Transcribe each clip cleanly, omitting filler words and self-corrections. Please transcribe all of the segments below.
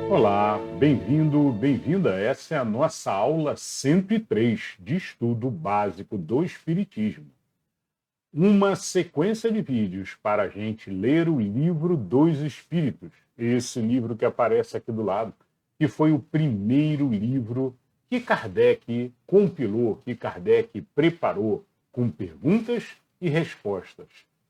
Olá, bem-vindo, bem-vinda. Essa é a nossa aula 103 de estudo básico do Espiritismo. Uma sequência de vídeos para a gente ler o livro dos Espíritos, esse livro que aparece aqui do lado, que foi o primeiro livro que Kardec compilou, que Kardec preparou com perguntas e respostas.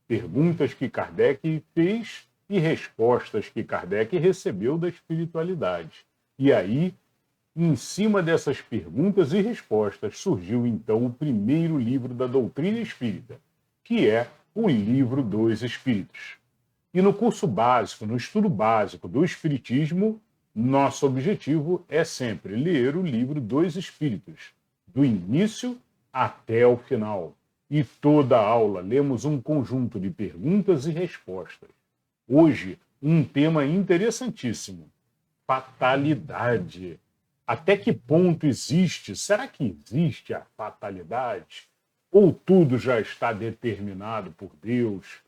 Perguntas que Kardec fez e respostas que Kardec recebeu da espiritualidade. E aí, em cima dessas perguntas e respostas, surgiu então o primeiro livro da doutrina espírita, que é o Livro dos Espíritos. E no curso básico, no estudo básico do Espiritismo, nosso objetivo é sempre ler o Livro dos Espíritos, do início até o final. E toda aula lemos um conjunto de perguntas e respostas. Hoje, um tema interessantíssimo: fatalidade. Até que ponto existe? Será que existe a fatalidade? Ou tudo já está determinado por Deus?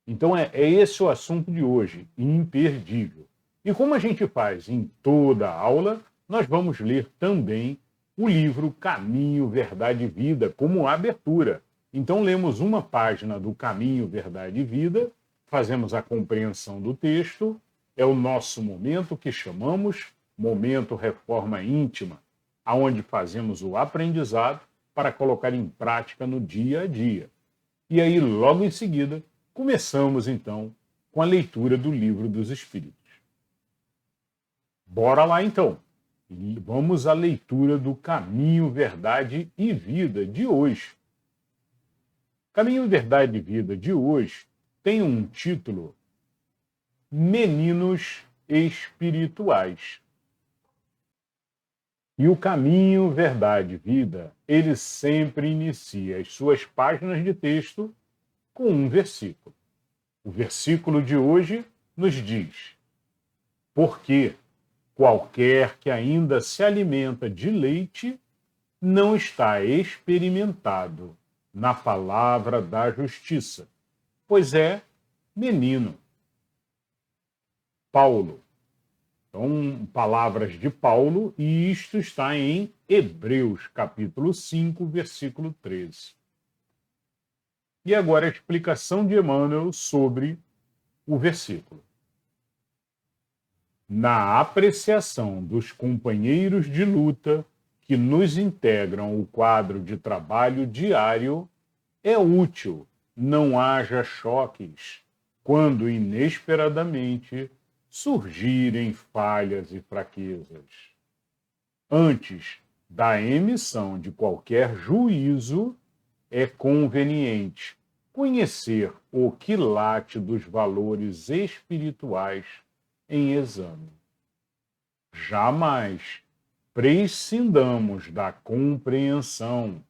Então é esse o assunto de hoje, imperdível. E como a gente faz em toda a aula, nós vamos ler também o livro Caminho, Verdade e Vida, como abertura. Então lemos uma página do Caminho, Verdade e Vida, fazemos a compreensão do texto, é o nosso momento que chamamos Momento Reforma Íntima, aonde fazemos o aprendizado para colocar em prática no dia a dia. E aí, logo em seguida, começamos então com a leitura do Livro dos Espíritos. Bora lá então! Vamos à leitura do Caminho, Verdade e Vida de hoje. Caminho, Verdade e Vida de hoje tem um título: Meninos Espirituais. E o Caminho, Verdade e Vida, ele sempre inicia as suas páginas de texto com um versículo. O versículo de hoje nos diz: porque qualquer que ainda se alimenta de leite não está experimentado na palavra da justiça, pois é menino. Paulo. Então, palavras de Paulo, e isto está em Hebreus, capítulo 5, versículo 13. E agora a explicação de Emmanuel sobre o versículo. Na apreciação dos companheiros de luta que nos integram o quadro de trabalho diário, é útil não haja choques quando inesperadamente surgirem falhas e fraquezas. Antes da emissão de qualquer juízo, é conveniente conhecer o quilate dos valores espirituais em exame. Jamais prescindamos da compreensão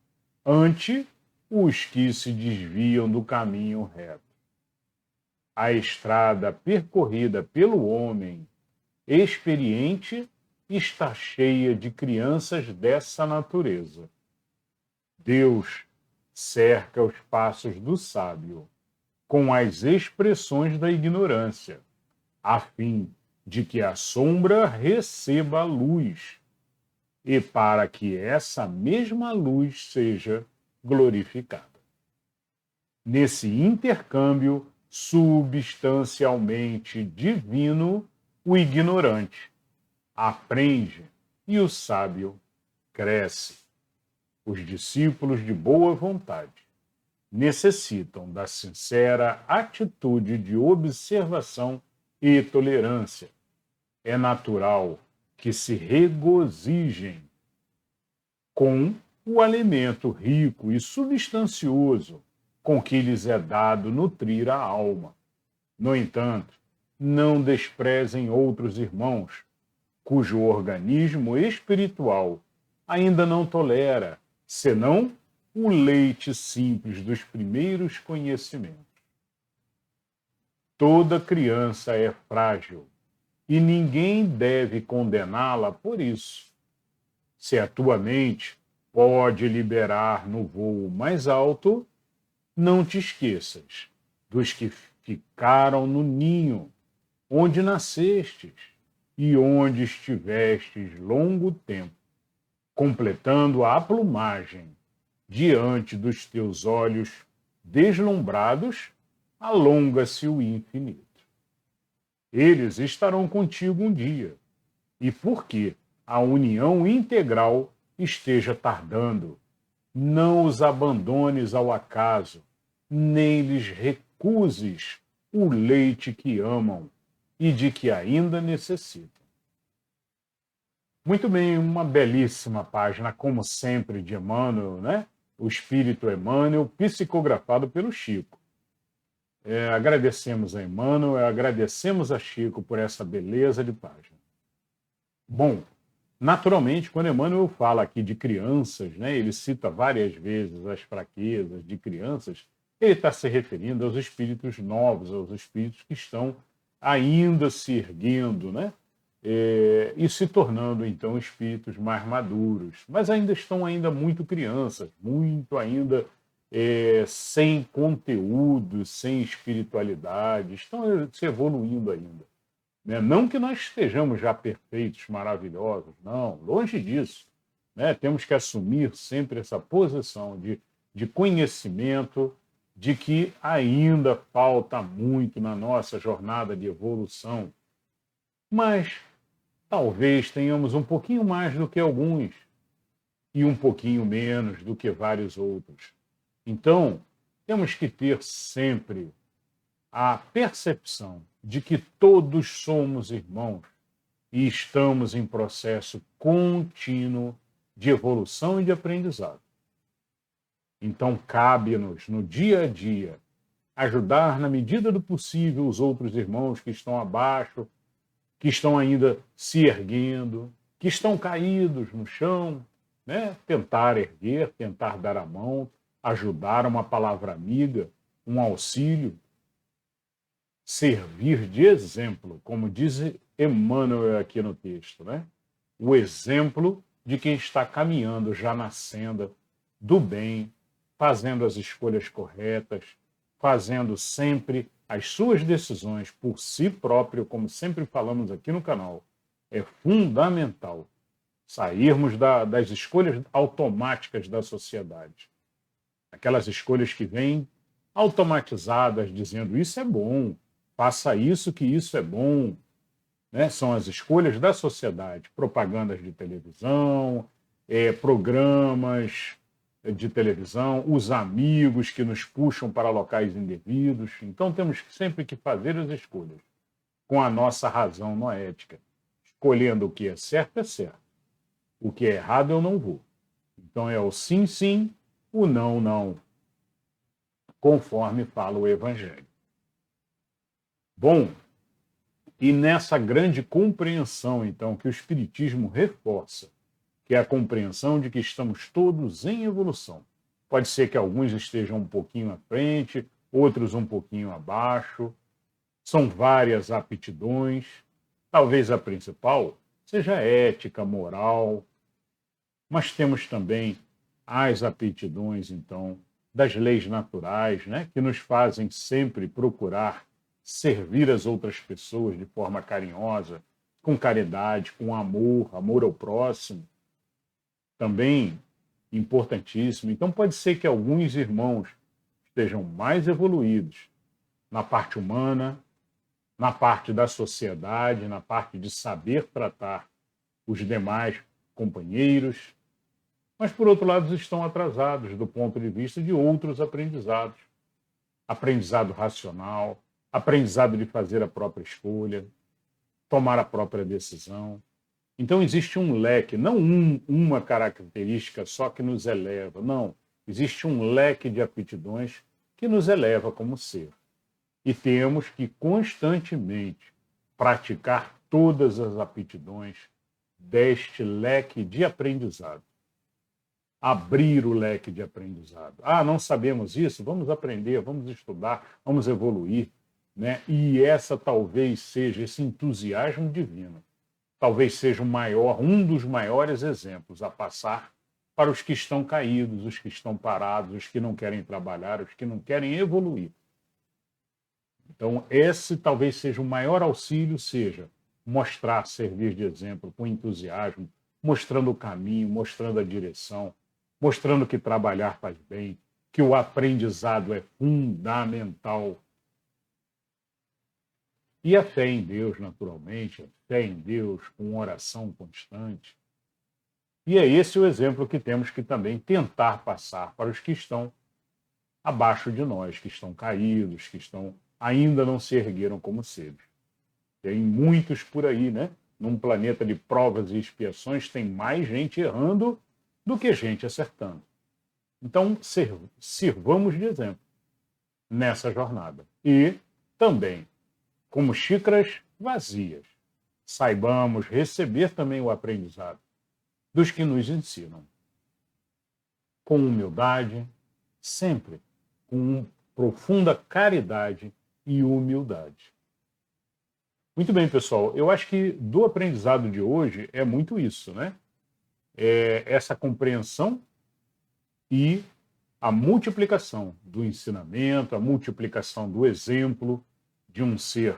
ante os que se desviam do caminho reto. A estrada percorrida pelo homem experiente está cheia de crianças dessa natureza. Deus cerca os passos do sábio com as expressões da ignorância, a fim de que a sombra receba a luz, e para que essa mesma luz seja glorificada. Nesse intercâmbio substancialmente divino, o ignorante aprende e o sábio cresce. Os discípulos de boa vontade necessitam da sincera atitude de observação e tolerância. É natural que se regozijem com o alimento rico e substancioso com que lhes é dado nutrir a alma. No entanto, não desprezem outros irmãos, cujo organismo espiritual ainda não tolera, senão o leite simples dos primeiros conhecimentos. Toda criança é frágil e ninguém deve condená-la por isso. Se a tua mente pode liberar no voo mais alto, não te esqueças dos que ficaram no ninho onde nascestes, e onde estivestes longo tempo, completando a plumagem diante dos teus olhos deslumbrados, alonga-se o infinito. Eles estarão contigo um dia, e porque a união integral esteja tardando, não os abandones ao acaso, nem lhes recuses o leite que amam e de que ainda necessitam. Muito bem, uma belíssima página, como sempre, de Emmanuel, né? O Espírito Emmanuel, psicografado pelo Chico. Agradecemos a Emmanuel, agradecemos a Chico por essa beleza de página. Bom, naturalmente, quando Emmanuel fala aqui de crianças, né, ele cita várias vezes as fraquezas de crianças, ele está se referindo aos espíritos novos, aos espíritos que estão ainda se erguendo, né? E se tornando, então, espíritos mais maduros. Mas ainda estão muito crianças, muito ainda sem conteúdo, sem espiritualidade, estão se evoluindo ainda. Né? Não que nós estejamos já perfeitos, maravilhosos, não, longe disso. Né? Temos que assumir sempre essa posição de conhecimento, de que ainda falta muito na nossa jornada de evolução, mas talvez tenhamos um pouquinho mais do que alguns e um pouquinho menos do que vários outros. Então, temos que ter sempre a percepção de que todos somos irmãos e estamos em processo contínuo de evolução e de aprendizado. Então, cabe-nos, no dia a dia, ajudar na medida do possível os outros irmãos que estão abaixo, que estão ainda se erguendo, que estão caídos no chão, né? Tentar erguer, tentar dar a mão, ajudar, uma palavra amiga, um auxílio, servir de exemplo, como diz Emmanuel aqui no texto, né? O exemplo de quem está caminhando já na senda do bem, fazendo as escolhas corretas, fazendo sempre as suas decisões por si próprio, como sempre falamos aqui no canal. É fundamental sairmos das escolhas automáticas da sociedade. Aquelas escolhas que vêm automatizadas, dizendo isso é bom, faça isso que isso é bom. Né? São as escolhas da sociedade, propagandas de televisão, programas de televisão, os amigos que nos puxam para locais indevidos. Então temos sempre que fazer as escolhas com a nossa razão noética, escolhendo o que é certo, o que é errado eu não vou. Então é o sim, sim, o não, não, conforme fala o Evangelho. Bom, e nessa grande compreensão, então, que o Espiritismo reforça, que é a compreensão de que estamos todos em evolução. Pode ser que alguns estejam um pouquinho à frente, outros um pouquinho abaixo. São várias aptidões. Talvez a principal seja ética, moral. Mas temos também as aptidões, então, das leis naturais, né, que nos fazem sempre procurar servir as outras pessoas de forma carinhosa, com caridade, com amor ao próximo. Também importantíssimo. Então, pode ser que alguns irmãos estejam mais evoluídos na parte humana, na parte da sociedade, na parte de saber tratar os demais companheiros, mas, por outro lado, estão atrasados do ponto de vista de outros aprendizados. Aprendizado racional, aprendizado de fazer a própria escolha, tomar a própria decisão. Então, existe um leque, não uma característica só que nos eleva, não. Existe um leque de aptidões que nos eleva como ser. E temos que constantemente praticar todas as aptidões deste leque de aprendizado. Abrir o leque de aprendizado. Ah, não sabemos isso? Vamos aprender, vamos estudar, vamos evoluir. Né? E essa talvez seja esse entusiasmo divino. Talvez seja um dos maiores exemplos a passar para os que estão caídos, os que estão parados, os que não querem trabalhar, os que não querem evoluir. Então, esse talvez seja o maior auxílio, seja mostrar, servir de exemplo com entusiasmo, mostrando o caminho, mostrando a direção, mostrando que trabalhar faz bem, que o aprendizado é fundamental. E a fé em Deus, naturalmente, a fé em Deus com oração constante. E é esse o exemplo que temos que também tentar passar para os que estão abaixo de nós, que estão caídos, que ainda não se ergueram como seres. Tem muitos por aí, né? Num planeta de provas e expiações, tem mais gente errando do que gente acertando. Então, sirvamos de exemplo nessa jornada. E também, como xícaras vazias, saibamos receber também o aprendizado dos que nos ensinam. Com humildade, sempre com profunda caridade e humildade. Muito bem, pessoal. Eu acho que do aprendizado de hoje é muito isso, né? É essa compreensão e a multiplicação do ensinamento, a multiplicação do exemplo de um ser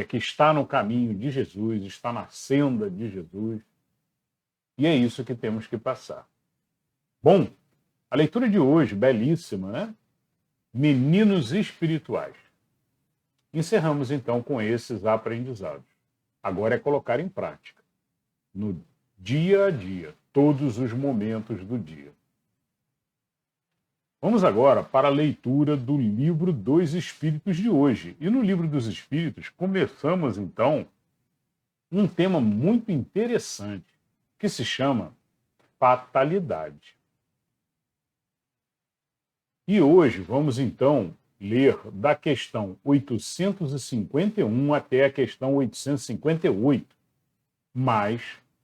que está no caminho de Jesus, está na senda de Jesus. E é isso que temos que passar. Bom, a leitura de hoje, belíssima, né? Meninos espirituais. Encerramos então com esses aprendizados. Agora é colocar em prática, no dia a dia, todos os momentos do dia. Vamos agora para a leitura do Livro dos Espíritos de hoje. E no Livro dos Espíritos começamos então um tema muito interessante, que se chama fatalidade. E hoje vamos então ler da questão 851 até a questão 858. Mas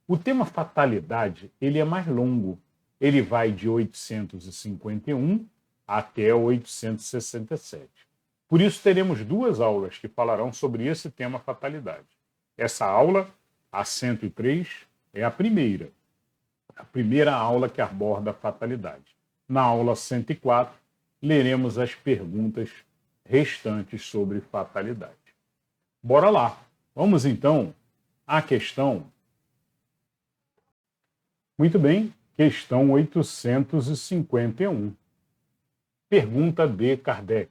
o tema fatalidade, ele é mais longo. Ele vai de 851 até 867. Por isso teremos duas aulas que falarão sobre esse tema fatalidade. Essa aula, a 103, é a primeira aula que aborda a fatalidade. Na aula 104, leremos as perguntas restantes sobre fatalidade. Bora lá. Vamos então à questão. Muito bem, questão 851. Pergunta de Kardec.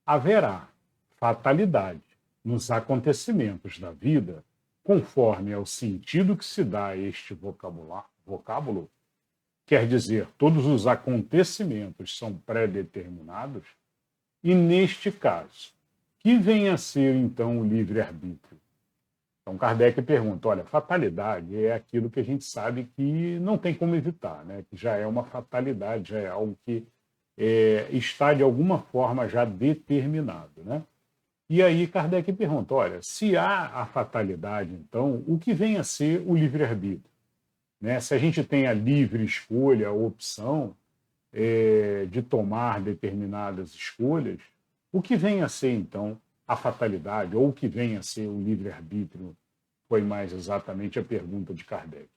Haverá fatalidade nos acontecimentos da vida, conforme ao sentido que se dá a este vocábulo? Quer dizer, todos os acontecimentos são pré-determinados? E, neste caso, que vem a ser, então, o livre-arbítrio? Então, Kardec pergunta, olha, fatalidade é aquilo que a gente sabe que não tem como evitar, né? Que já é uma fatalidade, já é algo que está, de alguma forma, já determinado, né? E aí Kardec pergunta, olha, se há a fatalidade, então, o que vem a ser o livre-arbítrio? Né? Se a gente tem a livre escolha, a opção de tomar determinadas escolhas, o que vem a ser, então, a fatalidade, ou o que vem a ser o livre-arbítrio, foi mais exatamente a pergunta de Kardec.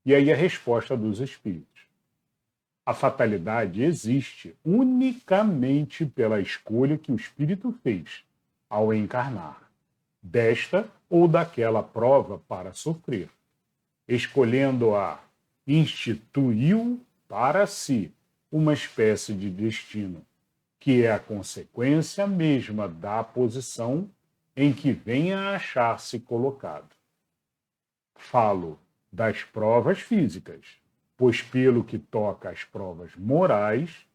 E aí a resposta dos espíritos. A fatalidade existe unicamente pela escolha que o espírito fez ao encarnar, desta ou daquela prova para sofrer. Escolhendo-a, instituiu para si uma espécie de destino, que é a consequência mesma da posição em que venha a achar-se colocado. Falo das provas físicas, pois pelo que toca às provas morais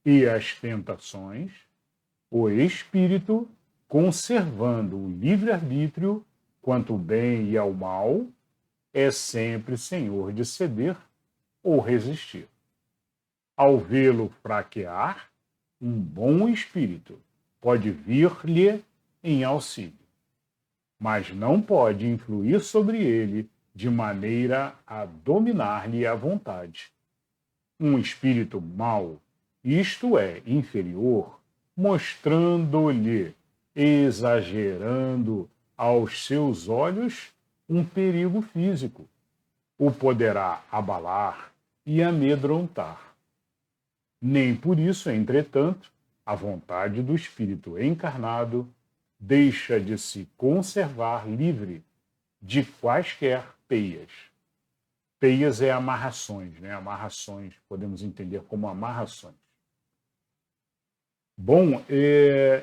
e às tentações, o espírito, conservando o livre-arbítrio quanto ao bem e ao mal, é sempre senhor de ceder ou resistir. Ao vê-lo fraquear, um bom espírito pode vir-lhe em auxílio, mas não pode influir sobre ele de maneira a dominar-lhe a vontade. Um espírito mau, isto é, inferior, mostrando-lhe, exagerando aos seus olhos um perigo físico, o poderá abalar e amedrontar. Nem por isso, entretanto, a vontade do espírito encarnado deixa de se conservar livre de quaisquer peias. Peias é amarrações, né? Amarrações, podemos entender como amarrações. Bom,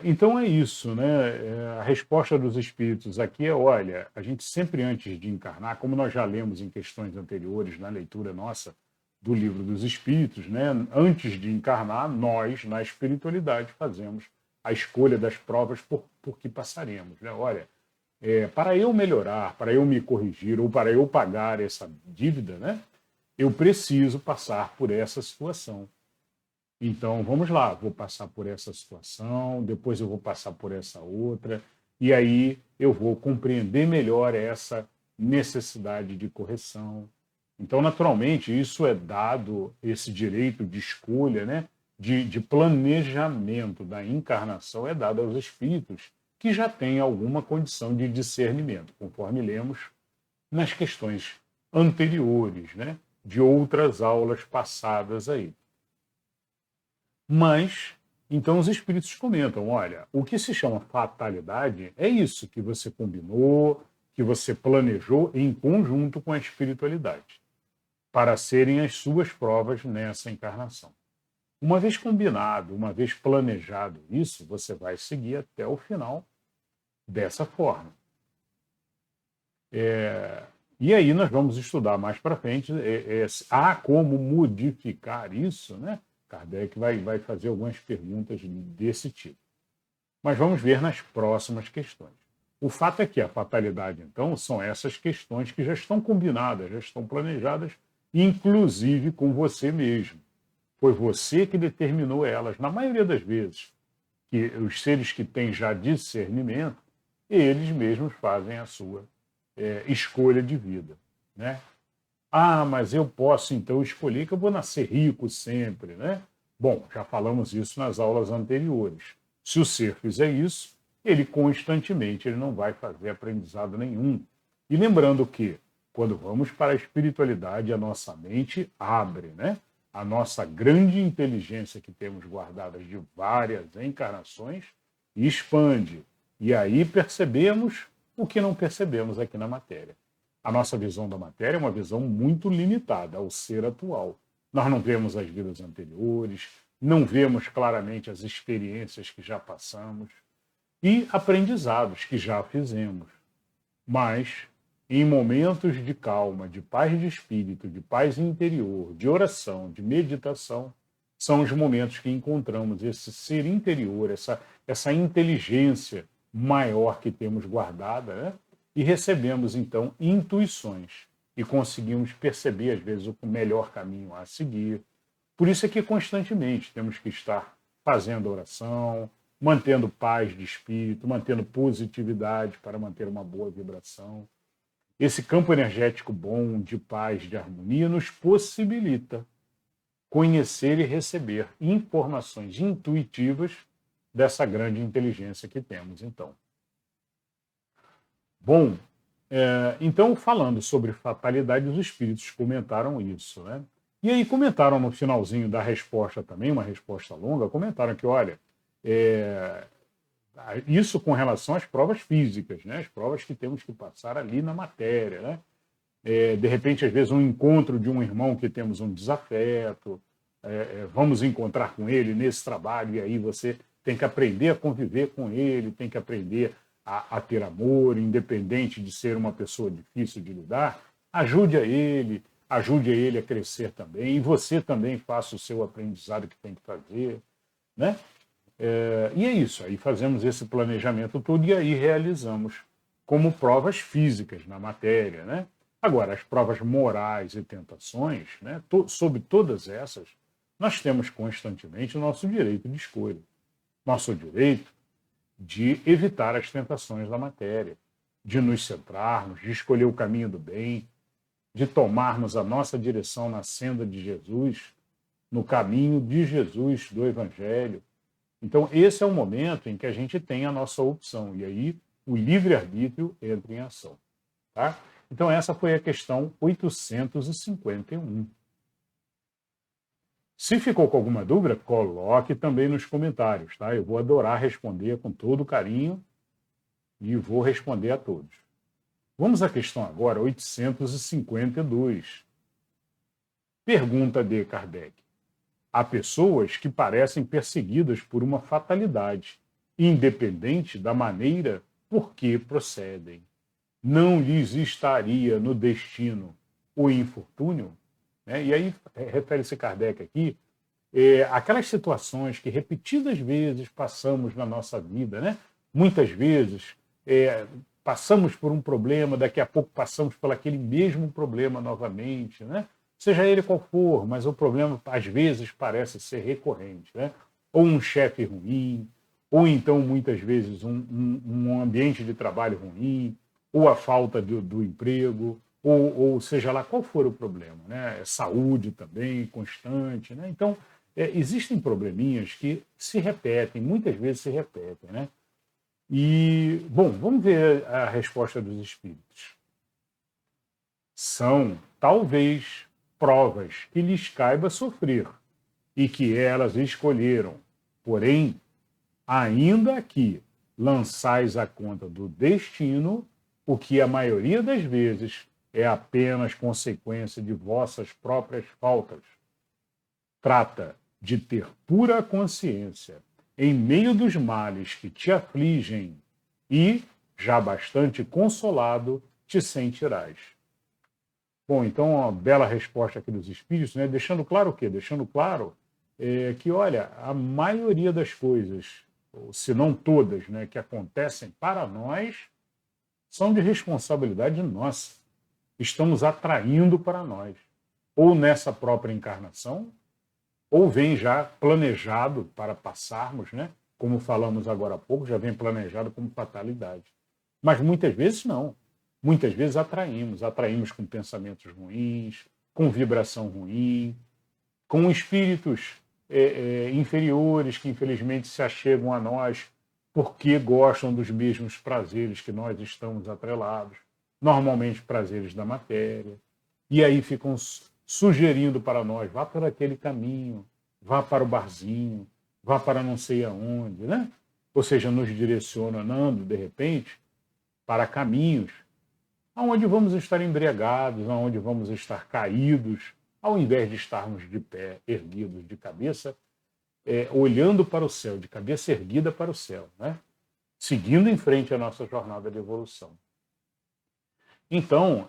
então é isso, né? A resposta dos espíritos aqui é: olha, a gente sempre antes de encarnar, como nós já lemos em questões anteriores, na leitura nossa do Livro dos Espíritos, né? Antes de encarnar, nós, na espiritualidade, fazemos a escolha das provas por que passaremos, né? Olha, para eu melhorar, para eu me corrigir ou para eu pagar essa dívida, né? Eu preciso passar por essa situação. Então, vamos lá, vou passar por essa situação, depois eu vou passar por essa outra, e aí eu vou compreender melhor essa necessidade de correção. Então, naturalmente, isso é dado, esse direito de escolha, né, de planejamento da encarnação é dado aos espíritos que já têm alguma condição de discernimento, conforme lemos nas questões anteriores, né, de outras aulas passadas aí. Mas, então os espíritos comentam, olha, o que se chama fatalidade é isso que você combinou, que você planejou em conjunto com a espiritualidade, para serem as suas provas nessa encarnação. Uma vez combinado, uma vez planejado isso, você vai seguir até o final dessa forma. E aí nós vamos estudar mais para frente, há como modificar isso, né? Kardec vai fazer algumas perguntas desse tipo. Mas vamos ver nas próximas questões. O fato é que a fatalidade, então, são essas questões que já estão combinadas, já estão planejadas, inclusive com você mesmo. Foi você que determinou elas, na maioria das vezes. Que os seres que têm já discernimento, eles mesmos fazem a sua escolha de vida, né? Ah, mas eu posso então escolher que eu vou nascer rico sempre, né? Bom, já falamos isso nas aulas anteriores. Se o ser fizer isso, ele constantemente ele não vai fazer aprendizado nenhum. E lembrando que, quando vamos para a espiritualidade, a nossa mente abre, né? A nossa grande inteligência que temos guardadas de várias encarnações expande. E aí percebemos o que não percebemos aqui na matéria. A nossa visão da matéria é uma visão muito limitada ao ser atual. Nós não vemos as vidas anteriores, não vemos claramente as experiências que já passamos e aprendizados que já fizemos. Mas, em momentos de calma, de paz de espírito, de paz interior, de oração, de meditação, são os momentos que encontramos esse ser interior, essa inteligência maior que temos guardada, né? E recebemos, então, intuições e conseguimos perceber, às vezes, o melhor caminho a seguir. Por isso é que constantemente temos que estar fazendo oração, mantendo paz de espírito, mantendo positividade para manter uma boa vibração. Esse campo energético bom, de paz, de harmonia, nos possibilita conhecer e receber informações intuitivas dessa grande inteligência que temos, então. Bom, então, falando sobre fatalidade, os espíritos comentaram isso, né? E aí comentaram no finalzinho da resposta também, uma resposta longa, comentaram que, olha, isso com relação às provas físicas, né? As provas que temos que passar ali na matéria, né? De repente, às vezes, um encontro de um irmão que temos um desafeto, vamos encontrar com ele nesse trabalho, e aí você tem que aprender a conviver com ele, tem que aprender a ter amor, independente de ser uma pessoa difícil de lidar, ajude ele a crescer também, e você também faça o seu aprendizado que tem que fazer, né? E é isso, aí fazemos esse planejamento todo e aí realizamos como provas físicas na matéria, né? Agora, as provas morais e tentações, né? Sobre todas essas, nós temos constantemente o nosso direito de escolha, nosso direito de evitar as tentações da matéria, de nos centrarmos, de escolher o caminho do bem, de tomarmos a nossa direção na senda de Jesus, no caminho de Jesus, do Evangelho. Então, esse é o momento em que a gente tem a nossa opção, e aí o livre-arbítrio entra em ação. Tá? Então, essa foi a questão 851. Se ficou com alguma dúvida, coloque também nos comentários, tá? Eu vou adorar responder com todo carinho e vou responder a todos. Vamos à questão agora 852. Pergunta de Kardec. Há pessoas que parecem perseguidas por uma fatalidade, independente da maneira por que procedem. Não lhes estaria no destino o infortúnio? E aí refere-se Kardec aqui aquelas situações que repetidas vezes passamos na nossa vida, né? Muitas vezes passamos por um problema, daqui a pouco passamos por aquele mesmo problema novamente, né? Seja ele qual for, mas o problema às vezes parece ser recorrente, né? Ou um chefe ruim, ou então muitas vezes um ambiente de trabalho ruim, ou a falta do emprego, ou seja lá qual for o problema, né? Saúde também constante, né? Então existem probleminhas que se repetem, muitas vezes se repetem, né? E, bom, vamos ver a resposta dos espíritos. São, talvez, provas que lhes caiba sofrer e que elas escolheram. Porém, ainda que lançais a conta do destino, o que a maioria das vezes é apenas consequência de vossas próprias faltas. Trata de ter pura consciência em meio dos males que te afligem e, já bastante consolado, te sentirás. Bom, então, uma bela resposta aqui dos espíritos, né? Deixando claro o quê? Deixando claro que, olha, a maioria das coisas, se não todas, né, que acontecem para nós, são de responsabilidade nossa. Estamos atraindo para nós, ou nessa própria encarnação, ou vem já planejado para passarmos, né? Como falamos agora há pouco, já vem planejado como fatalidade. Mas muitas vezes não. Muitas vezes atraímos com pensamentos ruins, com vibração ruim, com espíritos inferiores que infelizmente se achegam a nós porque gostam dos mesmos prazeres que nós estamos atrelados, normalmente prazeres da matéria, e aí ficam sugerindo para nós, vá por aquele caminho, vá para o barzinho, vá para não sei aonde, né? Ou seja, nos direcionando, de repente, para caminhos aonde vamos estar embriagados, aonde vamos estar caídos, ao invés de estarmos de pé, erguidos de cabeça, olhando para o céu, de cabeça erguida para o céu, né? Seguindo em frente a nossa jornada de evolução. Então,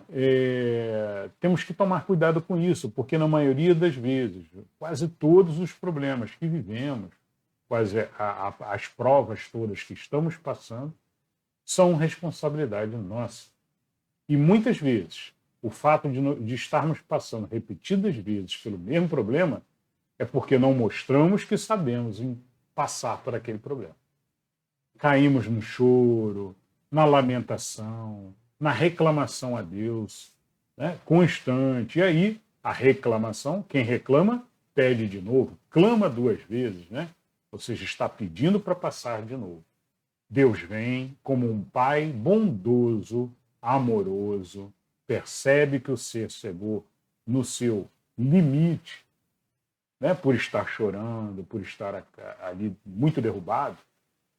temos que tomar cuidado com isso, porque na maioria das vezes, quase todos os problemas que vivemos, quase as provas todas que estamos passando, são responsabilidade nossa. E muitas vezes, o fato de estarmos passando repetidas vezes pelo mesmo problema é porque não mostramos que sabemos passar por aquele problema. Caímos no choro, na lamentação, na reclamação a Deus, né, constante. E aí, a reclamação, quem reclama, pede de novo, clama duas vezes, né? Ou seja, está pedindo para passar de novo. Deus vem como um pai bondoso, amoroso, percebe que o ser chegou no seu limite, né, por estar chorando, por estar ali muito derrubado,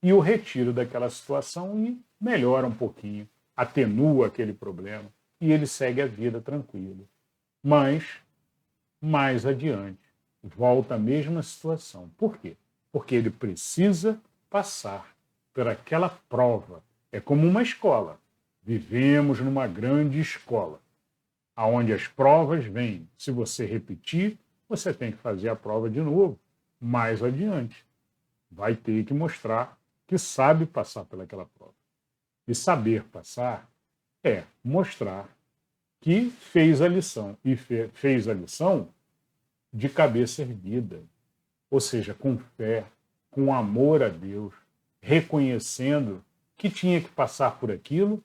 e o retira daquela situação e melhora um pouquinho, atenua aquele problema e ele segue a vida tranquilo. Mas, mais adiante, volta à mesma situação. Por quê? Porque ele precisa passar por aquela prova. É como uma escola. Vivemos numa grande escola, onde as provas vêm. Se você repetir, você tem que fazer a prova de novo, mais adiante. Vai ter que mostrar que sabe passar pelaquela prova. E saber passar é mostrar que fez a lição. E fez a lição de cabeça erguida. Ou seja, com fé, com amor a Deus, reconhecendo que tinha que passar por aquilo,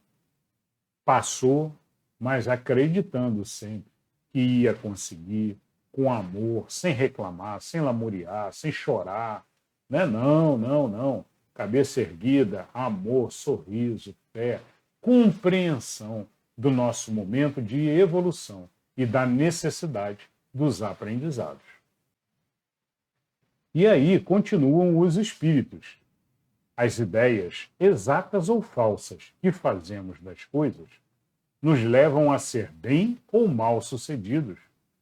passou, mas acreditando sempre que ia conseguir, com amor, sem reclamar, sem lamuriar, sem chorar. Né? Não, não, não. Cabeça erguida, amor, sorriso, fé, compreensão do nosso momento de evolução e da necessidade dos aprendizados. E aí continuam os espíritos. As ideias, exatas ou falsas, que fazemos das coisas, nos levam a ser bem ou mal sucedidos,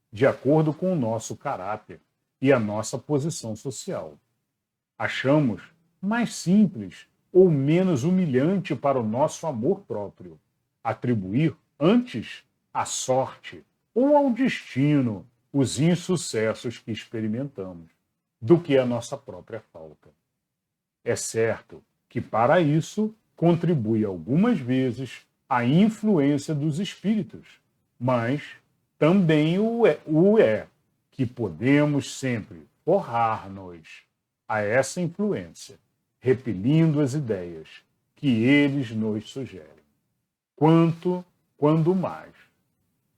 de acordo com o nosso caráter e a nossa posição social. Achamos mais simples ou menos humilhante para o nosso amor próprio atribuir antes à sorte ou ao destino os insucessos que experimentamos, do que a nossa própria falta. É certo que, para isso, contribui algumas vezes a influência dos espíritos, mas também o é que podemos sempre forrar-nos a essa influência, repelindo as ideias que eles nos sugerem. Quando mais.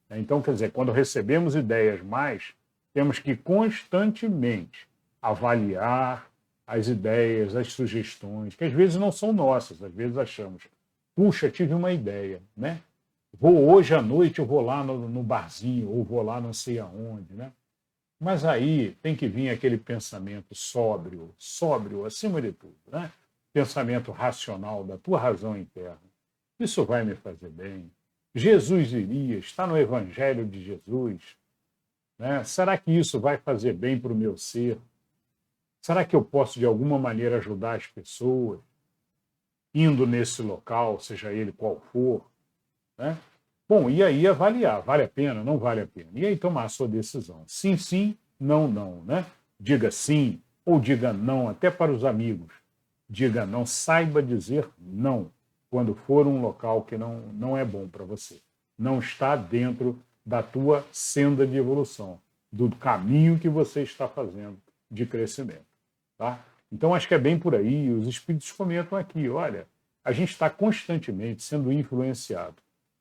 Então, quer dizer, quando recebemos ideias mais, temos que constantemente avaliar as ideias, as sugestões, que às vezes não são nossas, às vezes achamos, puxa, tive uma ideia, né? Hoje à noite eu vou lá no barzinho, ou vou lá não sei aonde, né? Mas aí tem que vir aquele pensamento sóbrio acima de tudo, né? Pensamento racional da tua razão interna. Isso vai me fazer bem. Jesus iria, está no Evangelho de Jesus. Né? Será que isso vai fazer bem para o meu ser? Será que eu posso, de alguma maneira, ajudar as pessoas indo nesse local, seja ele qual for? Né? Bom, e aí avaliar, vale a pena, não vale a pena? E aí tomar a sua decisão. Sim, sim, não, não. Né? Diga sim ou diga não, até para os amigos. Diga não, saiba dizer não quando for um local que não é bom para você. Não está dentro da tua senda de evolução, do caminho que você está fazendo de crescimento. Tá? Então, acho que é bem por aí. Os espíritos comentam aqui, olha, a gente está constantemente sendo influenciado,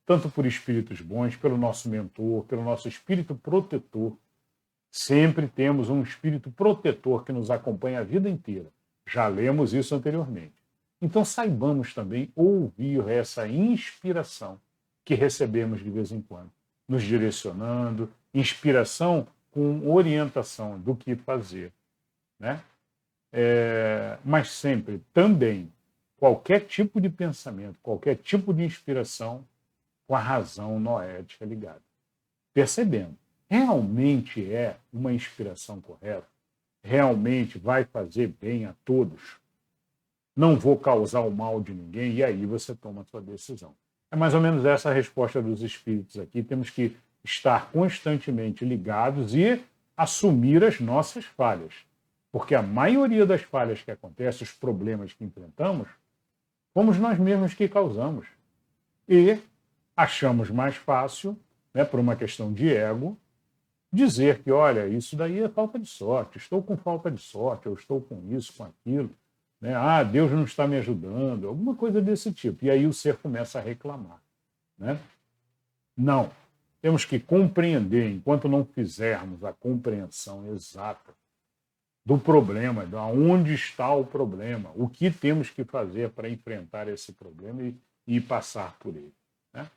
tanto por espíritos bons, pelo nosso mentor, pelo nosso espírito protetor. Sempre temos um espírito protetor que nos acompanha a vida inteira. Já lemos isso anteriormente. Então, saibamos também ouvir essa inspiração que recebemos de vez em quando, nos direcionando, inspiração com orientação do que fazer. Né? Mas sempre, também, qualquer tipo de pensamento, qualquer tipo de inspiração, com a razão noética ligada. Percebendo, realmente é uma inspiração correta? Realmente vai fazer bem a todos? Não vou causar o mal de ninguém, e aí você toma a sua decisão. É mais ou menos essa a resposta dos espíritos aqui. Temos que estar constantemente ligados e assumir as nossas falhas. Porque a maioria das falhas que acontecem, os problemas que enfrentamos, fomos nós mesmos que causamos. E achamos mais fácil, né, por uma questão de ego, dizer que, olha, isso daí é falta de sorte, estou com falta de sorte, eu estou com isso, com aquilo. Né? Ah, Deus não está me ajudando, alguma coisa desse tipo. E aí o ser começa a reclamar. Né? Não. Temos que compreender, enquanto não fizermos a compreensão exata do problema, de onde está o problema, o que temos que fazer para enfrentar esse problema e passar por ele. Né?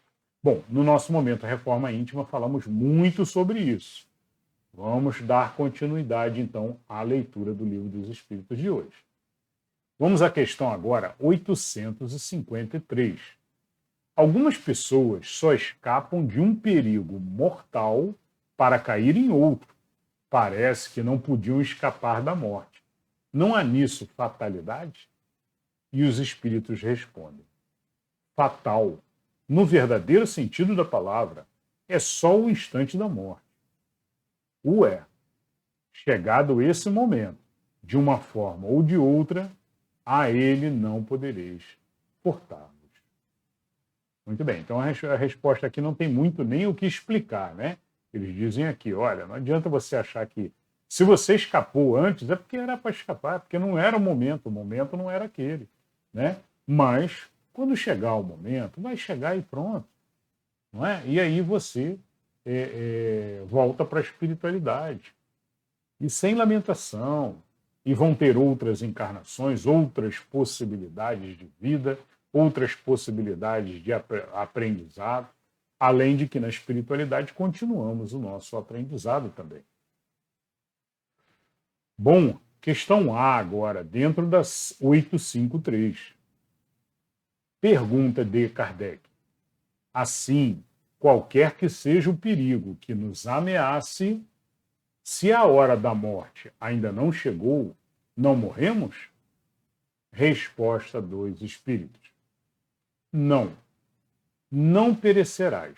Bom, no nosso momento Reforma Íntima falamos muito sobre isso. Vamos dar continuidade, então, à leitura do Livro dos Espíritos de hoje. Vamos à questão agora 853. Algumas pessoas só escapam de um perigo mortal para cair em outro. Parece que não podiam escapar da morte. Não há nisso fatalidade? E os espíritos respondem: fatal, no verdadeiro sentido da palavra, é só o instante da morte. O é. Chegado esse momento, de uma forma ou de outra, a ele não podereis portar-vos. Muito bem, então a resposta aqui não tem muito nem o que explicar, né? Eles dizem aqui, olha, não adianta você achar que se você escapou antes, é porque era para escapar, porque não era o momento não era aquele, né? Mas, quando chegar o momento, vai chegar e pronto, não é? E aí você volta para a espiritualidade. E sem lamentação, e vão ter outras encarnações, outras possibilidades de vida, outras possibilidades de aprendizado, além de que na espiritualidade continuamos o nosso aprendizado também. Bom, Questão A agora, dentro das 853. Pergunta de Kardec. Assim, qualquer que seja o perigo que nos ameace, se a hora da morte ainda não chegou, não morremos? Resposta dos espíritos. Não, não perecerás.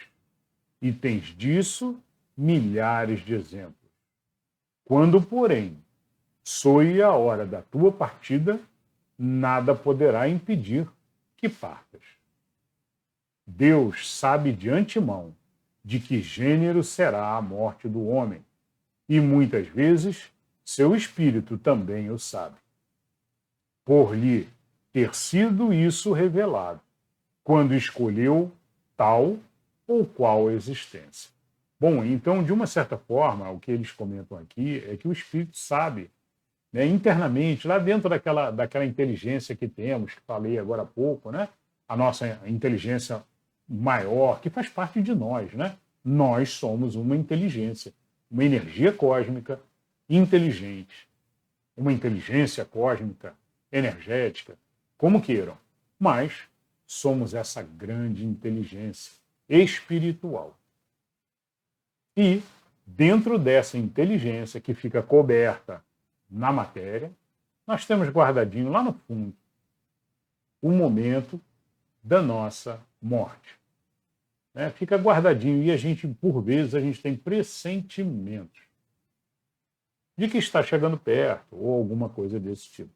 E tens disso milhares de exemplos. Quando, porém, soe a hora da tua partida, nada poderá impedir que partas. Deus sabe de antemão de que gênero será a morte do homem, e muitas vezes seu espírito também o sabe. Por lhe ter sido isso revelado, quando escolheu tal ou qual existência. Bom, então, de uma certa forma, o que eles comentam aqui é que o espírito sabe, né, internamente, lá dentro daquela inteligência que temos, que falei agora há pouco, né, a nossa inteligência maior, que faz parte de nós, né? Nós somos uma inteligência, uma energia cósmica inteligente, uma inteligência cósmica energética, como queiram, mas somos essa grande inteligência espiritual. E dentro dessa inteligência que fica coberta na matéria, nós temos guardadinho lá no fundo o momento da nossa morte. Né? Fica guardadinho e a gente, por vezes, a gente tem pressentimentos de que está chegando perto ou alguma coisa desse tipo.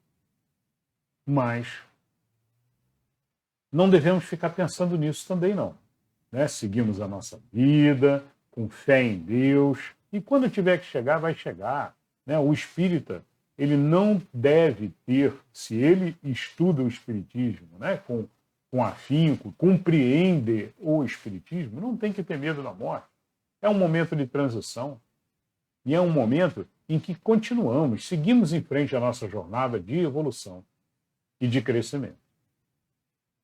Mas não devemos ficar pensando nisso também, não. Né? Seguimos a nossa vida com fé em Deus e quando tiver que chegar, vai chegar. Né? O espírita, ele não deve ter, se ele estuda o espiritismo, né, com afinco, compreende o espiritismo, não tem que ter medo da morte. É um momento de transição e é um momento em que continuamos, seguimos em frente a nossa jornada de evolução e de crescimento.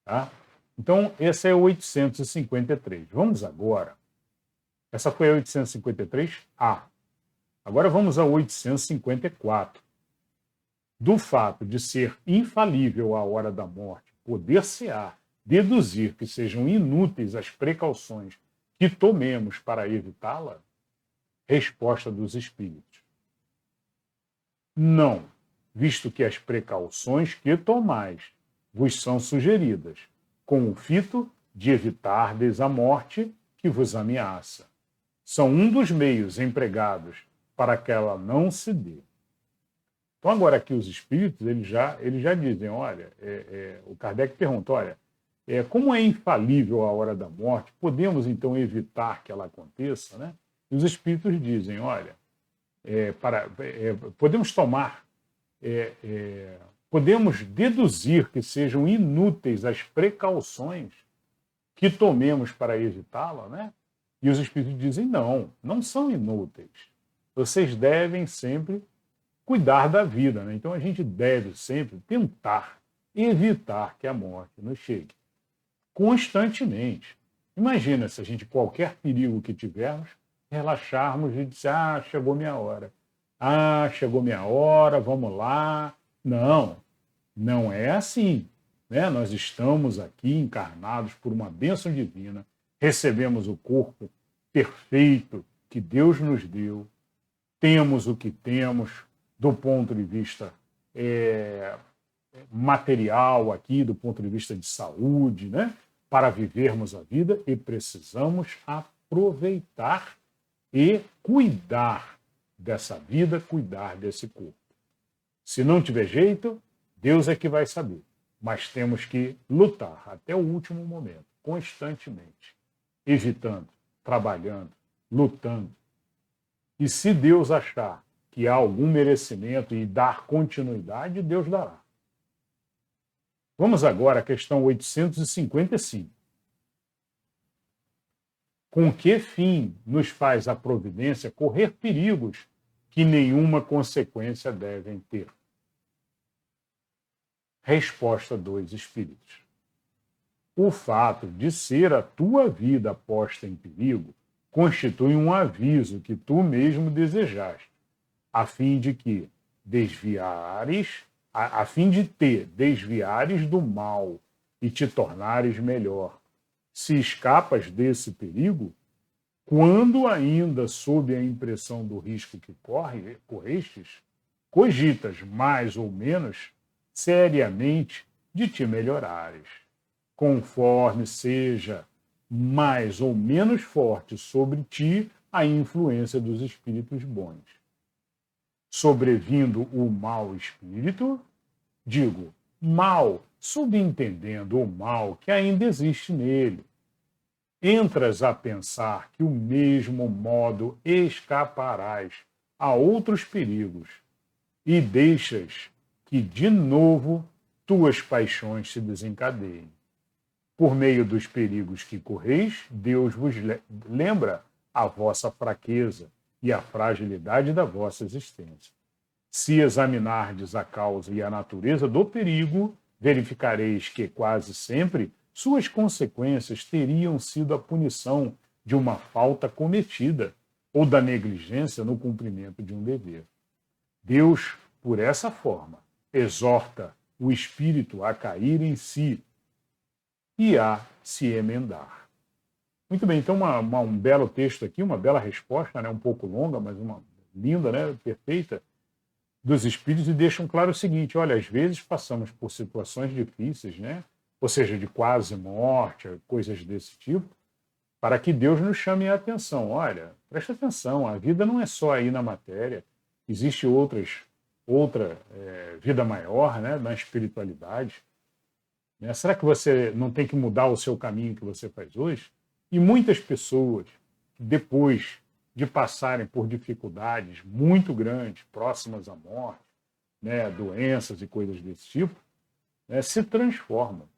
Tá? Então, esse é o 853. Vamos agora. Essa foi a 853A. Agora vamos ao 854. Do fato de ser infalível a hora da morte, poder-se-á deduzir que sejam inúteis as precauções que tomemos para evitá-la? Resposta dos espíritos. Não, visto que as precauções que tomais vos são sugeridas, com o fito de evitardes a morte que vos ameaça. São um dos meios empregados para que ela não se dê. Então, agora aqui os espíritos, eles já dizem, olha, o Kardec pergunta, olha, como é infalível a hora da morte, podemos então evitar que ela aconteça? Né? E os espíritos dizem, olha, podemos tomar, podemos deduzir que sejam inúteis as precauções que tomemos para evitá-la, né? E os espíritos dizem, não são inúteis. Vocês devem sempre cuidar da vida, né? Então a gente deve sempre tentar evitar que a morte nos chegue. Constantemente. Imagina se a gente, qualquer perigo que tivermos, relaxarmos e dizer, chegou minha hora. Chegou minha hora, vamos lá. Não é assim. Né? Nós estamos aqui encarnados por uma bênção divina, recebemos o corpo perfeito que Deus nos deu, temos o que temos do ponto de vista material aqui, do ponto de vista de saúde, né? Para vivermos a vida e precisamos aproveitar e cuidar dessa vida, cuidar desse corpo. Se não tiver jeito, Deus é que vai saber. Mas temos que lutar até o último momento, constantemente, evitando, trabalhando, lutando. E se Deus achar que há algum merecimento e dar continuidade, Deus dará. Vamos agora à questão 855. Com que fim nos faz a providência correr perigos que nenhuma consequência devem ter? Resposta dos espíritos. O fato de ser a tua vida posta em perigo constitui um aviso que tu mesmo desejaste, a fim de que, desviares, a fim de te desviares do mal e te tornares melhor. Se escapas desse perigo, quando ainda sob a impressão do risco que correstes, cogitas mais ou menos seriamente de te melhorares, conforme seja mais ou menos forte sobre ti a influência dos espíritos bons. Sobrevindo o mau espírito, digo, mal, subentendendo o mal que ainda existe nele, entras a pensar que o mesmo modo escaparás a outros perigos e deixas que de novo tuas paixões se desencadeiem. Por meio dos perigos que correis, Deus vos lembra a vossa fraqueza e a fragilidade da vossa existência. Se examinardes a causa e a natureza do perigo, verificareis que quase sempre suas consequências teriam sido a punição de uma falta cometida ou da negligência no cumprimento de um dever. Deus, por essa forma, exorta o espírito a cair em si e a se emendar. Muito bem, então um belo texto aqui, uma bela resposta, né? Um pouco longa, mas uma linda, né? Perfeita, dos espíritos, e deixam claro o seguinte: olha, às vezes passamos por situações difíceis, né? Ou seja, de quase morte, coisas desse tipo, para que Deus nos chame a atenção. Olha, presta atenção, a vida não é só aí na matéria, existe outra vida maior, né? Na espiritualidade. Né? Será que você não tem que mudar o seu caminho que você faz hoje? E muitas pessoas, depois de passarem por dificuldades muito grandes, próximas à morte, né, doenças e coisas desse tipo, né, se transformam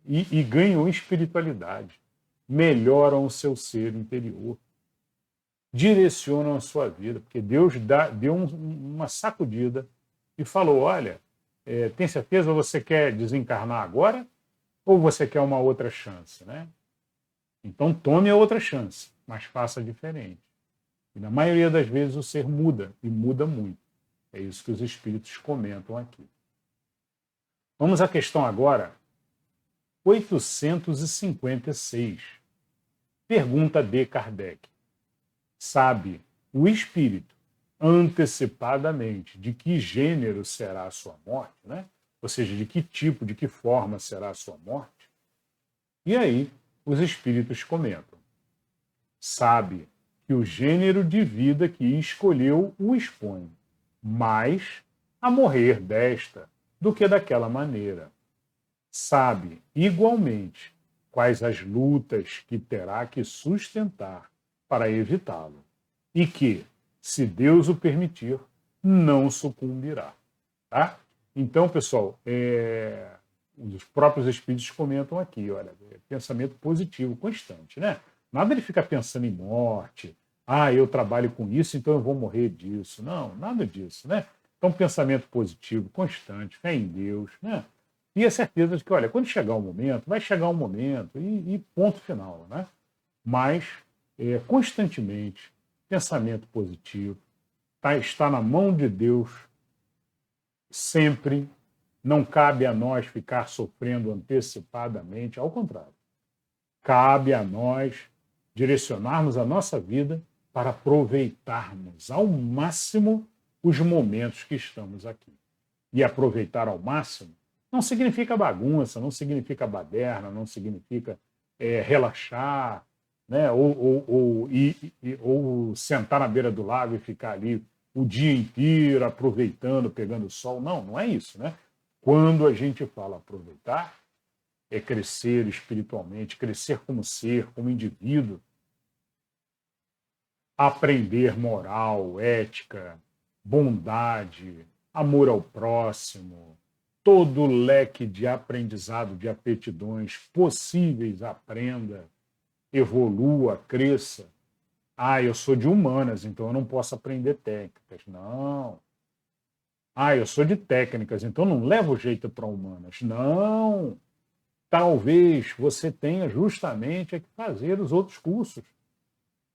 e ganham espiritualidade, melhoram o seu ser interior, direcionam a sua vida, porque Deus deu uma sacudida e falou: olha, tem certeza você quer desencarnar agora ou você quer uma outra chance, né? Então tome a outra chance, mas faça diferente. E na maioria das vezes o ser muda, e muda muito. É isso que os espíritos comentam aqui. Vamos à questão agora 856. Pergunta de Kardec. Sabe o espírito antecipadamente de que gênero será a sua morte, né? Ou seja, de que tipo, de que forma será a sua morte? E aí os espíritos comentam. Sabe que o gênero de vida que escolheu o expõe, mais a morrer desta do que daquela maneira. Sabe, igualmente, quais as lutas que terá que sustentar para evitá-lo, e que, se Deus o permitir, não sucumbirá. Tá? Então, pessoal, os próprios espíritos comentam aqui, olha, pensamento positivo constante, né? Nada de ficar pensando em morte. Eu trabalho com isso, então eu vou morrer disso. Não, nada disso, né? Então, pensamento positivo, constante, fé em Deus, né? E a certeza de que, olha, quando chegar o momento, vai chegar um momento e ponto final, né? Mas, constantemente, pensamento positivo, está na mão de Deus sempre. Não cabe a nós ficar sofrendo antecipadamente, ao contrário. Cabe a nós direcionarmos a nossa vida para aproveitarmos ao máximo os momentos que estamos aqui. E aproveitar ao máximo não significa bagunça, não significa baderna, não significa relaxar, né? ou sentar na beira do lago e ficar ali o dia inteiro aproveitando, pegando sol. Não, não é isso, né? Quando a gente fala aproveitar, é crescer espiritualmente, crescer como ser, como indivíduo, aprender moral, ética, bondade, amor ao próximo, todo o leque de aprendizado, de aptidões possíveis, aprenda, evolua, cresça. Eu sou de humanas, então eu não posso aprender técnicas. Não. Eu sou de técnicas, então não levo jeito para humanas. Não. Talvez você tenha justamente que fazer os outros cursos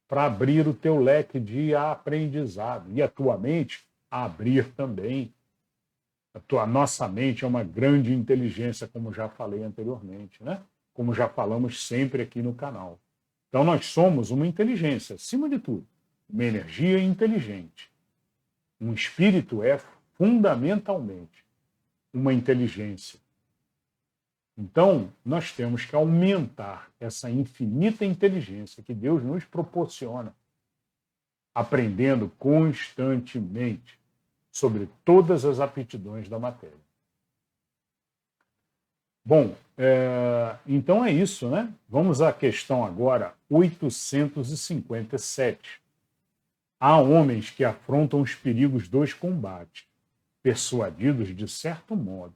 para abrir o teu leque de aprendizado. E a tua mente abrir também. A nossa mente é uma grande inteligência, como já falei anteriormente, né? Como já falamos sempre aqui no canal. Então, nós somos uma inteligência, acima de tudo, uma energia inteligente. Um espírito é fundamentalmente uma inteligência. Então, nós temos que aumentar essa infinita inteligência que Deus nos proporciona, aprendendo constantemente sobre todas as aptidões da matéria. Bom, então é isso, né? Vamos à questão agora 857. Há homens que afrontam os perigos dos combates, persuadidos, de certo modo,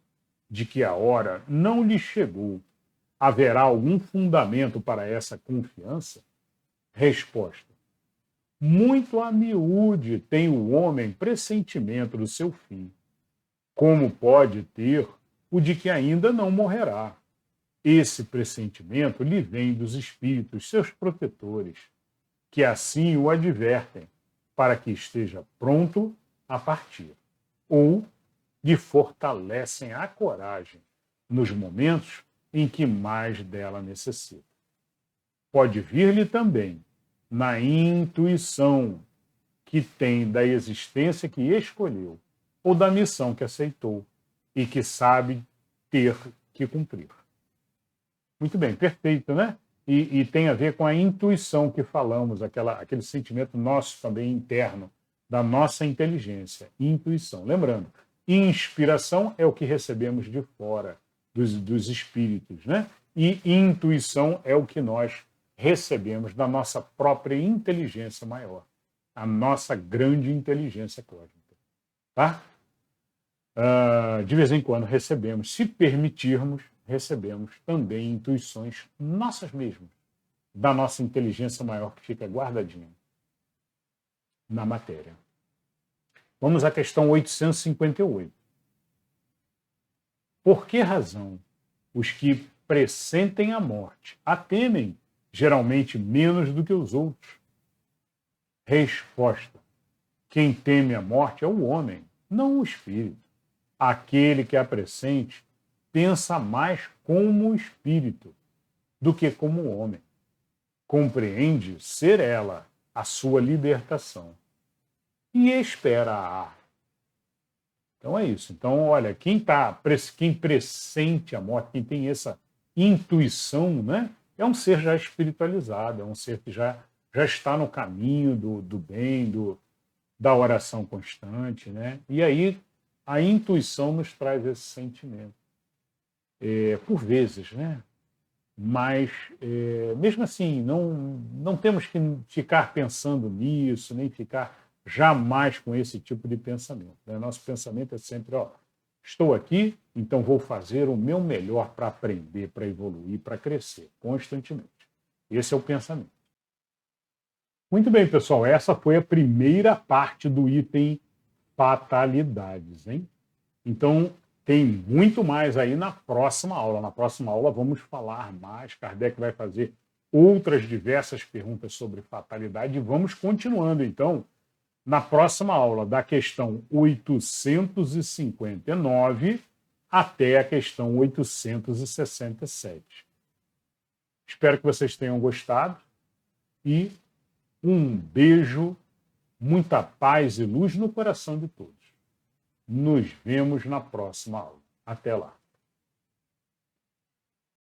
de que a hora não lhes chegou. Haverá algum fundamento para essa confiança? Resposta: muito a miúde tem o homem pressentimento do seu fim. Como pode ter o de que ainda não morrerá? Esse pressentimento lhe vem dos espíritos, seus protetores, que assim o advertem, para que esteja pronto a partir, ou lhe fortalecem a coragem nos momentos em que mais dela necessita. Pode vir-lhe também na intuição que tem da existência que escolheu, ou da missão que aceitou e que sabe ter que cumprir. Muito bem, perfeito, né? E tem a ver com a intuição que falamos, aquele sentimento nosso também interno, da nossa inteligência, intuição. Lembrando, inspiração é o que recebemos de fora, dos espíritos, né? E intuição é o que nós recebemos da nossa própria inteligência maior, a nossa grande inteligência cósmica. Tá? De vez em quando recebemos, se permitirmos, recebemos também intuições nossas mesmas, da nossa inteligência maior que fica guardadinha na matéria. Vamos à questão 858. Por que razão os que pressentem a morte a temem geralmente menos do que os outros? Resposta: quem teme a morte é o homem, não o espírito. Aquele que a pressente pensa mais como o espírito do que como o homem. Compreende ser ela a sua libertação e espera-a. Então é isso. Então, olha, quem pressente a morte, quem tem essa intuição, né, é um ser já espiritualizado, é um ser que já está no caminho do bem, da oração constante, né? E aí a intuição nos traz esse sentimento. Por vezes, né? Mas, mesmo assim, não temos que ficar pensando nisso, nem ficar jamais com esse tipo de pensamento, né? Nosso pensamento é sempre, estou aqui, então vou fazer o meu melhor para aprender, para evoluir, para crescer, constantemente. Esse é o pensamento. Muito bem, pessoal, essa foi a primeira parte do item fatalidades, hein? Então, tem muito mais aí na próxima aula. Na próxima aula vamos falar mais. Kardec vai fazer outras diversas perguntas sobre fatalidade e vamos continuando, então, na próxima aula, da questão 859 até a questão 867. Espero que vocês tenham gostado e um beijo, muita paz e luz no coração de todos. Nos vemos na próxima aula. Até lá.